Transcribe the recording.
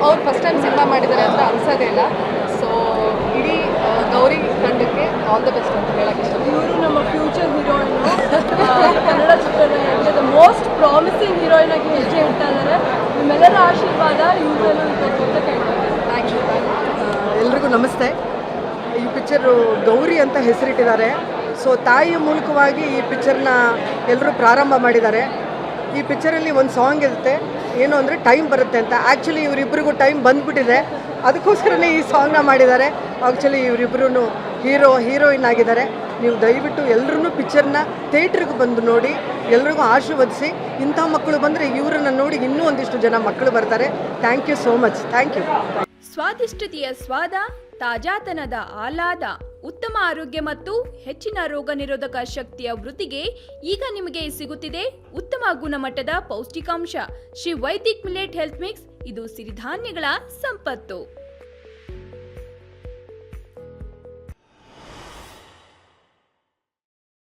ಅವ್ರು first time cinema ಮಾಡಿದ್ದಾರೆ ಅಂತ ಅನ್ಸೋದೇ ಇಲ್ಲ. ಸೊ ಇಡೀ ಗೌರಿ ತಂಡಕ್ಕೆ ಆಲ್ ದ ಬೆಸ್ಟ್ ಅಂತ ಹೇಳಕ್ಕೆ ಇಷ್ಟಪಡ್ತೀನಿ. ಇವರು ನಮ್ಮ ಫ್ಯೂಚರ್ ಹೀರೋಯಿನ್, ಕನ್ನಡ ಚಿತ್ರರಂಗಕ್ಕೆ ದ ಮೋಸ್ಟ್ ಪ್ರಾಮಿಸಿಂಗ್ ಹೀರೋಯಿನ್ ಆಗಿ ಹೆಜ್ಜೆ ಇಡ್ತಾ ಇದ್ದಾರೆ. ನಿಮ್ಮೆಲ್ಲರ ಆಶೀರ್ವಾದ ಇವ್ರಲ್ಲೂ ಇರಬೇಕು ಅಂತ ಕೇಳ್ತಾರೆ. Thank you. ಎಲ್ರಿಗೂ ನಮಸ್ತೆ. ಈ ಪಿಕ್ಚರು ಗೌರಿ ಅಂತ ಹೆಸರಿಟ್ಟಿದ್ದಾರೆ. ಸೊ ತಾಯಿಯ ಮೂಲಕವಾಗಿ ಈ ಪಿಕ್ಚರ್ನ ಎಲ್ಲರೂ ಪ್ರಾರಂಭ ಮಾಡಿದ್ದಾರೆ. ಈ ಪಿಕ್ಚರಲ್ಲಿ ಒಂದು ಸಾಂಗ್ ಇರುತ್ತೆ, ಏನು ಅಂದರೆ ಟೈಮ್ ಬರುತ್ತೆ ಅಂತ. ಆ್ಯಕ್ಚುಲಿ ಇವರಿಬ್ಬರಿಗೂ ಟೈಮ್ ಬಂದುಬಿಟ್ಟಿದೆ, ಅದಕ್ಕೋಸ್ಕರನೇ ಈ ಸಾಂಗ್ನ ಮಾಡಿದ್ದಾರೆ. ಆ್ಯಕ್ಚುಲಿ ಇವರಿಬ್ಬರೂ ಹೀರೋಯಿನ್ ಆಗಿದ್ದಾರೆ. ನೀವು ದಯವಿಟ್ಟು ಎಲ್ಲರೂ ಪಿಕ್ಚರ್ನ ಥಿಯೇಟ್ರಿಗೆ ಬಂದು ನೋಡಿ, ಎಲ್ರಿಗೂ ಆಶೀರ್ವದಿಸಿ. ಇಂಥ ಮಕ್ಕಳು ಬಂದರೆ ಇವರನ್ನು ನೋಡಿ ಇನ್ನೂ ಒಂದಿಷ್ಟು ಜನ ಮಕ್ಕಳು ಬರ್ತಾರೆ. Thank you so much. Thank you. ಸ್ವಾದಿಷ್ಟತೆಯ ಸ್ವಾದ, ತಾಜಾತನದ ಆಹ್ಲಾದ, ಉತ್ತಮ ಆರೋಗ್ಯ ಮತ್ತು ಹೆಚ್ಚಿನ ರೋಗ ನಿರೋಧಕ ಶಕ್ತಿಯ ವೃದ್ಧಿಗೆ ಈಗ ನಿಮಗೆ ಸಿಗುತ್ತಿದೆ ಉತ್ತಮ ಗುಣಮಟ್ಟದ ಪೌಷ್ಟಿಕಾಂಶ. Shri Vaidik millet health mix. ಇದು ಸಿರಿಧಾನ್ಯಗಳ ಸಂಪತ್ತು.